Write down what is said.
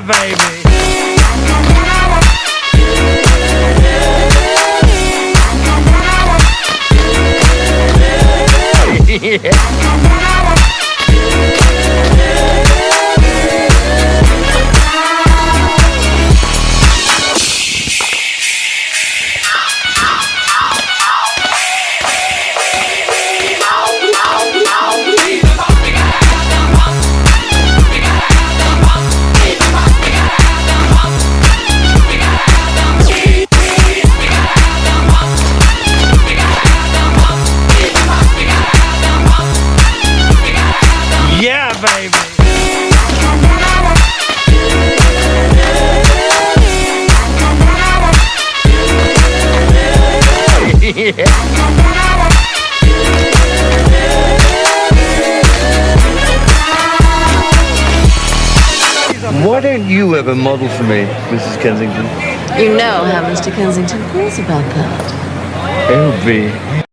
baby. Yeah. Yeah, baby. Yeah. Why don't you ever model for me, Mrs. Kensington? You know how Mr. Kensington feels about that. Oh,